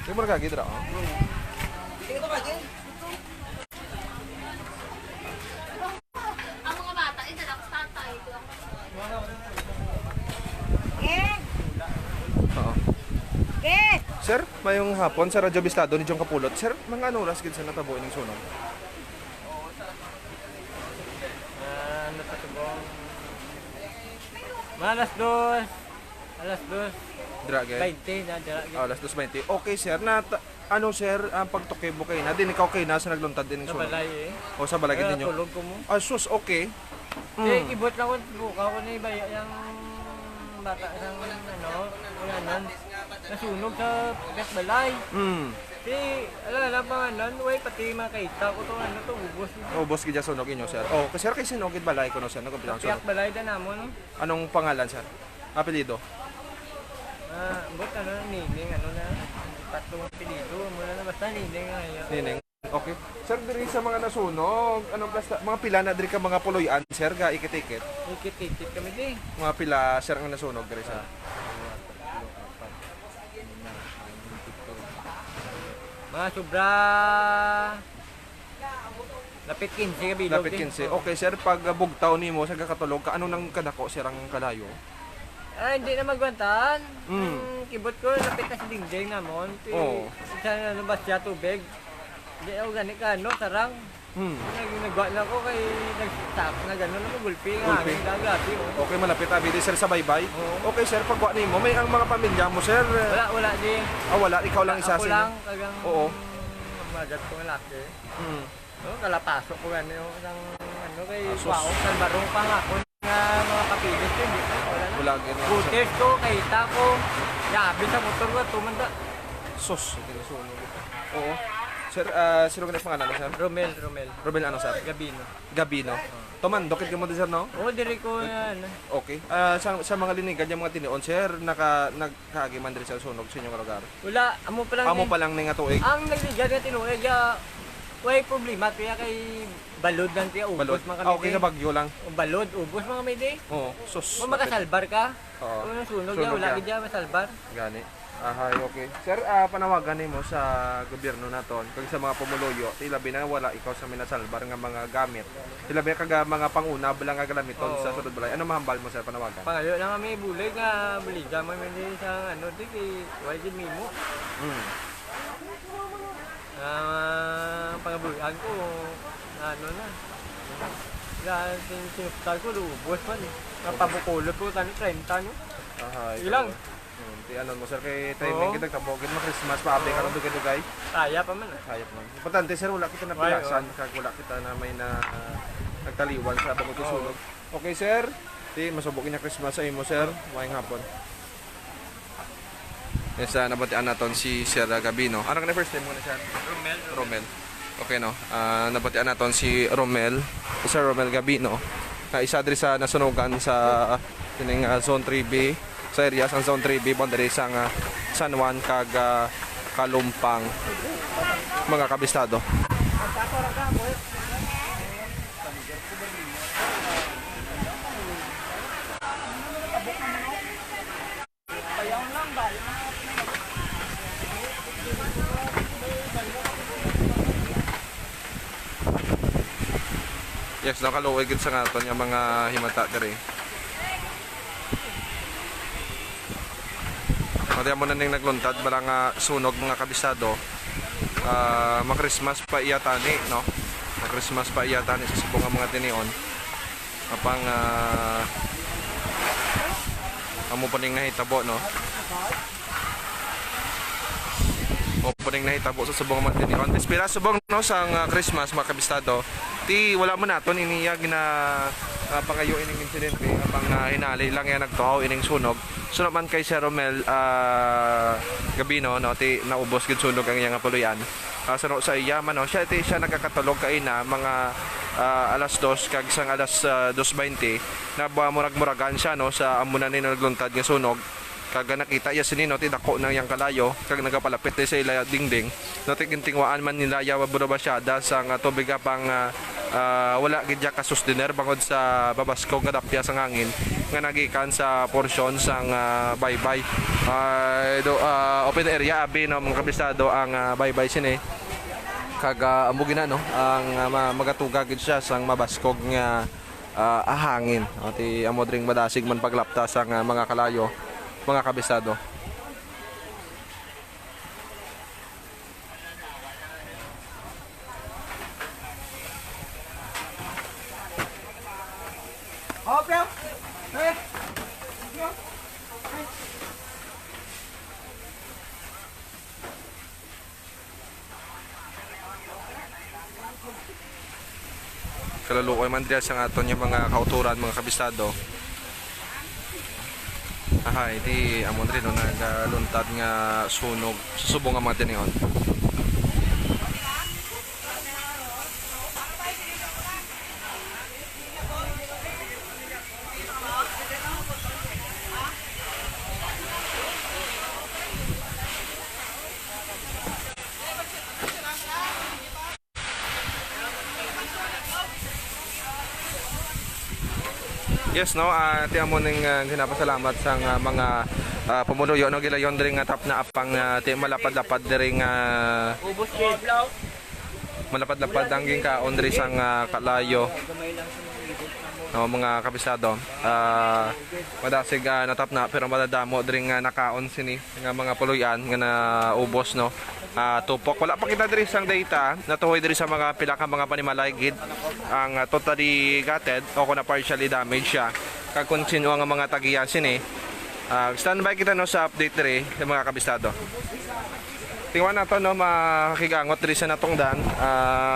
[SPEAKER 1] Di mo nagagid ra.
[SPEAKER 3] Ang mga bata, ito lang sa tatay.
[SPEAKER 1] Oo. Sir, mayong hapon sa Radyo Bistado ni Jong Kapulot. Sir, mga ano oras gid sa natabo ining sunog?
[SPEAKER 2] Ano sa tubong? Alas 2. Alas 2.
[SPEAKER 1] Dragay.
[SPEAKER 2] 20 na dira.
[SPEAKER 1] Alas 2:20. Okay, sir. Ano, sir, ang pagtukoy mo kayo na? Din ikaw kayo na sa nagluntad din ng
[SPEAKER 2] Sa
[SPEAKER 1] sunog?
[SPEAKER 2] balay
[SPEAKER 1] O sa balay
[SPEAKER 2] Kaya
[SPEAKER 1] ninyo?
[SPEAKER 2] tulog ko mo.
[SPEAKER 1] Sus, okay.
[SPEAKER 2] Ibot lang ko buka ko ni baya yung bata sang ano, nasunog sa gas balay. Ala pa nga way pati makita ko to ubos.
[SPEAKER 1] Boss gid sunog inyo, sir. Oh, kasi sir kay sinogid balay ko no, sir. Nagkabilang
[SPEAKER 2] Piyak
[SPEAKER 1] sunog.
[SPEAKER 2] balay da namo no.
[SPEAKER 1] Anong pangalan, sir? Apelyido?
[SPEAKER 2] But nining na tatlong apelyido mula na basta nining ngayon.
[SPEAKER 1] Nineng. Okay. Sir, diri sa mga nasunog, anong plasta, mga pila na diri ka mga puloy-an, sir, ga ikit-ikit.
[SPEAKER 2] Ikit-ikit kami di.
[SPEAKER 1] Mga pila, sir, ang nasunog diri sa.
[SPEAKER 2] Mga sobra lapit 15 ka bilog
[SPEAKER 1] Lapit 15. Okay, sir, pag bugtaw nimo sa kakatulog ka, anong nang kadako, sir, ang kalayo?
[SPEAKER 2] Hindi na magwantan. Kibot ko, lapit na sa dingding namon.
[SPEAKER 1] Oo.
[SPEAKER 2] Isa na lumabas siya tubig. Hindi ako gani ka, sarang. Nagwa na ako kay nag-stop na gano'n na magulpi.
[SPEAKER 1] Gulpi.
[SPEAKER 2] Hangin lang gabi.
[SPEAKER 1] Okay, malapit abi di, sir, sa baybay.
[SPEAKER 2] Oo.
[SPEAKER 1] Okay, sir, pagwa nimo, may ang mga pamilya mo, sir.
[SPEAKER 2] Wala di.
[SPEAKER 1] Wala, ikaw lang isa
[SPEAKER 2] Ako
[SPEAKER 1] sa
[SPEAKER 2] lang, kagang
[SPEAKER 1] Oo.
[SPEAKER 2] magat ko ng laki.
[SPEAKER 1] Hmm.
[SPEAKER 2] Kalapasok ko gano'n yung kay
[SPEAKER 1] Asos.
[SPEAKER 2] Wow, Salbarong pa nga ako nga mga kapilis ko. Hindi ko, wala na.
[SPEAKER 1] Wala gid.
[SPEAKER 2] Butes ko, kaita ko. Yabi sa motor ko, tumanda.
[SPEAKER 1] Sus, hindi sunog. Oo. Sir, sino ganit pangalan mo, sir?
[SPEAKER 2] Romel.
[SPEAKER 1] Robin ano, sir?
[SPEAKER 2] Gabino.
[SPEAKER 1] Gabino. Toman, dokit ka mo din, sir, no?
[SPEAKER 2] Oo, diri ko yan.
[SPEAKER 1] Okay. Sa mga linigan yung mga tinion, sir, nagkagiman din sa sunog sa inyong lugar.
[SPEAKER 2] Wala, amo pa lang.
[SPEAKER 1] Amo pa lang nga tuig.
[SPEAKER 2] Ang nagligan nga tinuig, way problema. Kaya kay balod lang tiya, ubos
[SPEAKER 1] Balot.
[SPEAKER 2] mga kami.
[SPEAKER 1] Okay, sa bagyo lang.
[SPEAKER 2] Balod, ubos mga may di.
[SPEAKER 1] Oo. Sus.
[SPEAKER 2] Kung makasalbar ka,
[SPEAKER 1] Oo.
[SPEAKER 2] kung sunog
[SPEAKER 1] Sunog
[SPEAKER 2] ya, wala
[SPEAKER 1] ya.
[SPEAKER 2] ka dyan masalbar.
[SPEAKER 1] Gani. Ahay, okay. Sir, panawagan nimo sa gobyerno naton kag sa mga pumuluyo, tilabi na wala ikaw sa minasalbar nga mga gamit. Tilabi ka mga panguna bala nga galamiton
[SPEAKER 2] Oo.
[SPEAKER 1] sa sudod balay. Ano mahambal mo, sir, panawagan?
[SPEAKER 2] Pangayo lang kami bulig nga buliga mo may di sa di kay wajid mimo. Pangabulian ko na. Yan sinuptal ko ubos man. Napabukulot ko tani 30 no.
[SPEAKER 1] Ahay.
[SPEAKER 2] Ilang?
[SPEAKER 1] Ti ano mo, sir, kay timing kita tabogin mo Christmas pa abe karon dugay-dugay.
[SPEAKER 2] Kaya pa man.
[SPEAKER 1] Hayop man. Importante, sir, wala kita napilasan kag wala kita na may na nagtaliwan sa bangod sunog. Okay, sir. Ti masubukin na Christmas sa imo, sir. Maayong hapon. Yes, nabatian naton si Sir Gabino. Ano ka na first time mo na, sir? Romel. Okay, no. Nabatian naton si Sir Romel Gabino. Na isa diri sa nasunugan sa kining Zone 3B sa area sa Zone 3B boundary sa San Juan kag Kalumpang mga kabistado. Yes, nakaluoy gid sa ngaton yung mga himata diri. Kaya mo na ning nagluntad bala nga sunog mga kabisado. Ma-Christmas pa iya tani, no? Ma-Christmas pa iya tani sa subong nga mga tinion. Apang amo pa ning nahitabo, no? opening na hitabo sa subong man din on Pispira subong no sang Christmas mga kabistado ti wala man naton iniya gina pangayo ining insidente abang hinali lang yan nagtuhaw ining sunog man kay Sir Romel Gabino no ti naubos gid sunog ang iyang puluyan sa iya man no siya nagkakatulog kay na mga alas 2 kag sang alas 2:20 na murag-muragan siya no sa amunan ni nagluntad nga sunog kaga nakita iya sinino ti dako nang yang kalayo kag nagapalapit sa ila dingding no ti gintingwaan man nila ya burabasyada sang tubig pang wala gid ya kasusdiner bangod sa babasko nga dapya sang hangin nga nagikan sa porsyon sang baybay open area abi no mga kabisado ang baybay sini kag amo gina no ang magatuga gid siya sang mabaskog nga hangin o ti amo dring madasig man paglapta sang mga kalayo mga kabisado. Kalaluoy man diya sa aton yung mga kauturan mga kabisado. Di amon rin no nagluntad nga sunog susubong nga mga tinion. Yes no, ti amo ning ginapasalamat sang mga pumunuyo no gilayon diri nga tap na apang ti malapad-lapad diri nga
[SPEAKER 2] Ubos kid.
[SPEAKER 1] malapad-lapad ang gingkaon diri sang kalayo. No, mga kabisado. Madasig natap na pero madadamo diri nga nakaon sini nga mga puluyan nga naubos no. Tupok wala pa kita diri sang data natuhoy diri sa mga pila ka mga panimalay gid ang totally gutted o kuna partially damaged siya kag kun sino ang mga tagiya sini standby kita no sa update diri sa mga kabistado. Tingwan nato no makigangot diri sa natungdan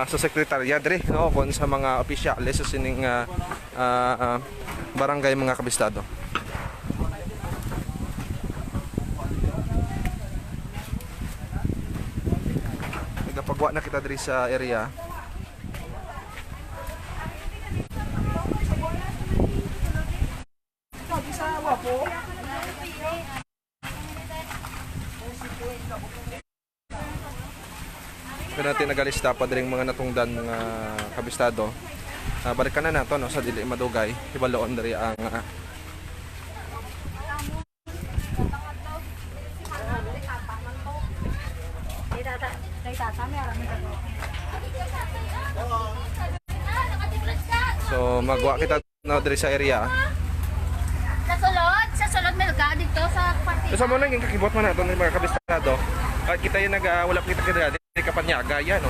[SPEAKER 1] sa sekretarya diri no kon sa mga opisyales sa sining barangay mga kabistado. Nagapagwa na kita diri sa area. Kaya natin nagalista pa diri mga natungdan mga kabistado. Balikan na nato no sa dili madugay ibaloon diri ang So magwa kita no diri sa area.
[SPEAKER 3] Sa sulod melka dito sa party.
[SPEAKER 1] So mo nang kakibot man nato ng mga kabistado. Kita yung wala kita kaya diri kapanyaga yan no.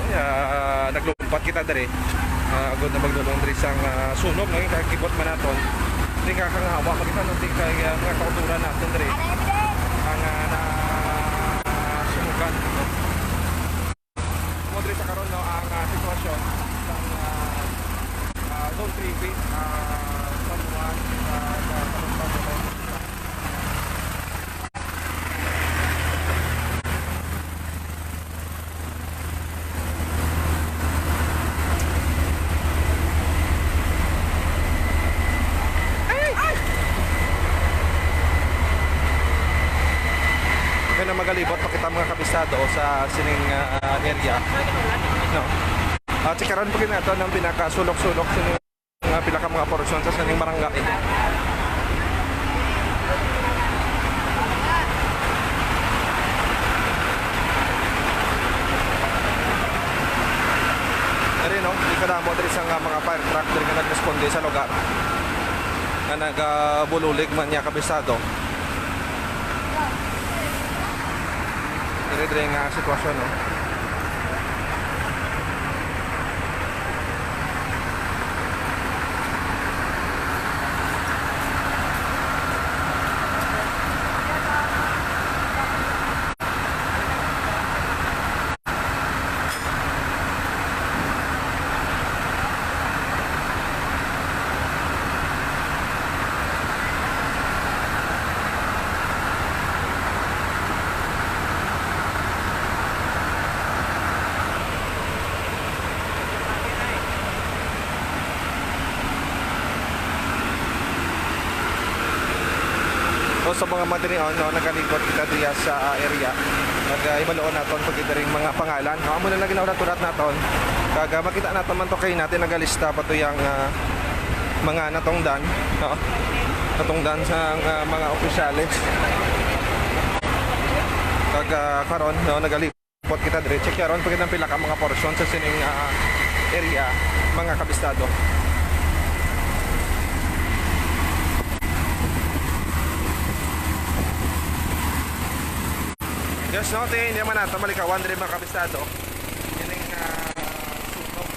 [SPEAKER 1] Naglumpat kita diri. Agud na magdulong diri sang sunog nang kakibot man naton. Di ka kang hawa makita no di kay mga kauturan naton diri. Ang sunugan. Mo diri sa karon no ang sitwasyon sang zone 3 base someone na magalibot pakita mga kabisado sa sining area no tsikaron po nato ng pinakasulok-sulok sining pila ka mga porsyon sa sining barangay dari no di kada mo dari sa mga fire truck dari nga nagresponde sa lugar na nagabululig man niya kabisado. Dire nga sitwasyon no. So sa mga materion, no, nagalipot kita diya sa area. Ibaloon naton pag rin mga pangalan. No, amo na lagi na ulat naton. Kaga makita naton man to kay natin nagalista pa to yang mga natungdan, no. Natungdan sa mga opisyales. Kaga karon no nagalipot kita dire. Check karon pag pila ka mga porsyon sa sining area mga kabistado. Yes, no, hindi naman natin malikawan din mga kabistado. Yan ang sunog.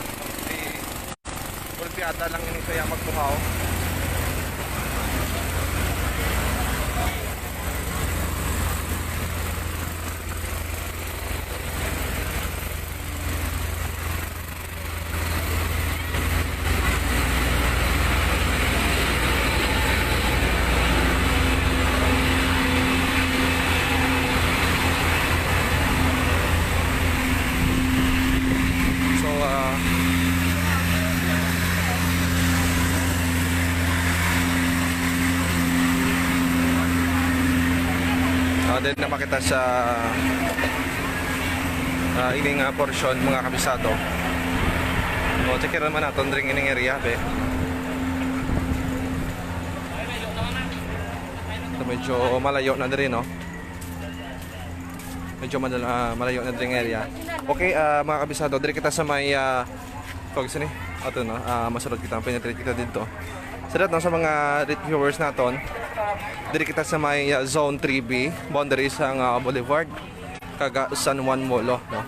[SPEAKER 1] Ulpiata lang yun kaya magtuhaw. Din na makita sa ining portion mga kabisado. O check naman natin ring ining area be. So, medyo malayo na din, no? Medyo malayo na din area. Okay, mga kabisado, diri kita sa may pag sini. Ato no, masulod kita, penetrate kita dito. Sa sa mga viewers naton, diri kita sa may zone 3B, boundary sang Boulevard, kaga San Juan Molo, no.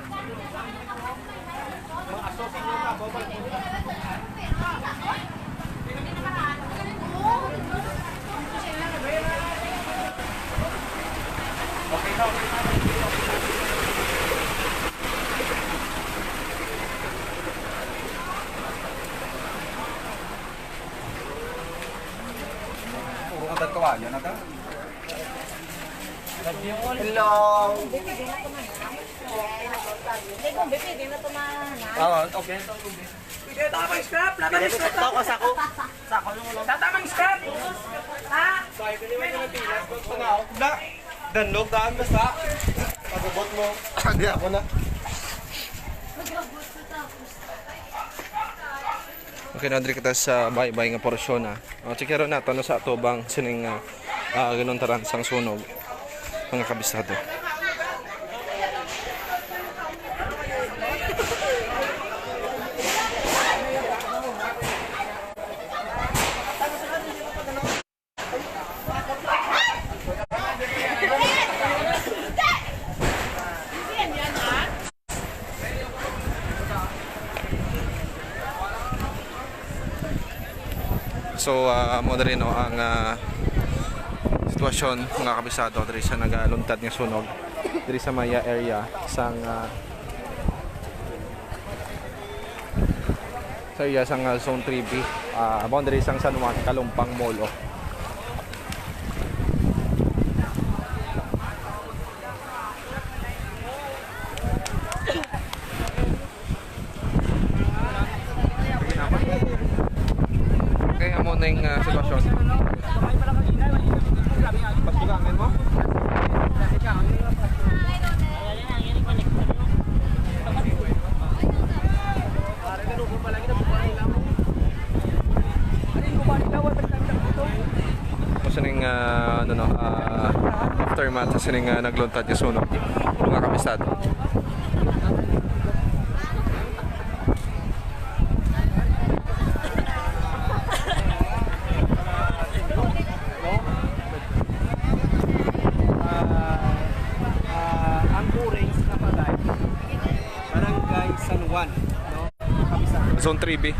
[SPEAKER 5] Okay.
[SPEAKER 4] Tatamang scrap! Laban scrap! Tako sako! Sako yung ulo. Tatamang scrap! Ha?
[SPEAKER 1] Danlog daan basta. Pagubot mo. Hindi ako na. Okay, na kita sa bay-bay nga porsyon na. Checkero na no sa atubang sining ginuntaran sang sunog mga kabisado. So, mo rin no, ang sitwasyon mga kabisado diri sa nagaluntad nga sunog diri sa Maya area sang sa area sang zone 3B, boundary sang San Juan, Kalumpang Molo. Ning sitwasyon. Pagtugangin mo? Sining aftermath sa sining nagluntad yung sunog mga kabisado. Zone 3B.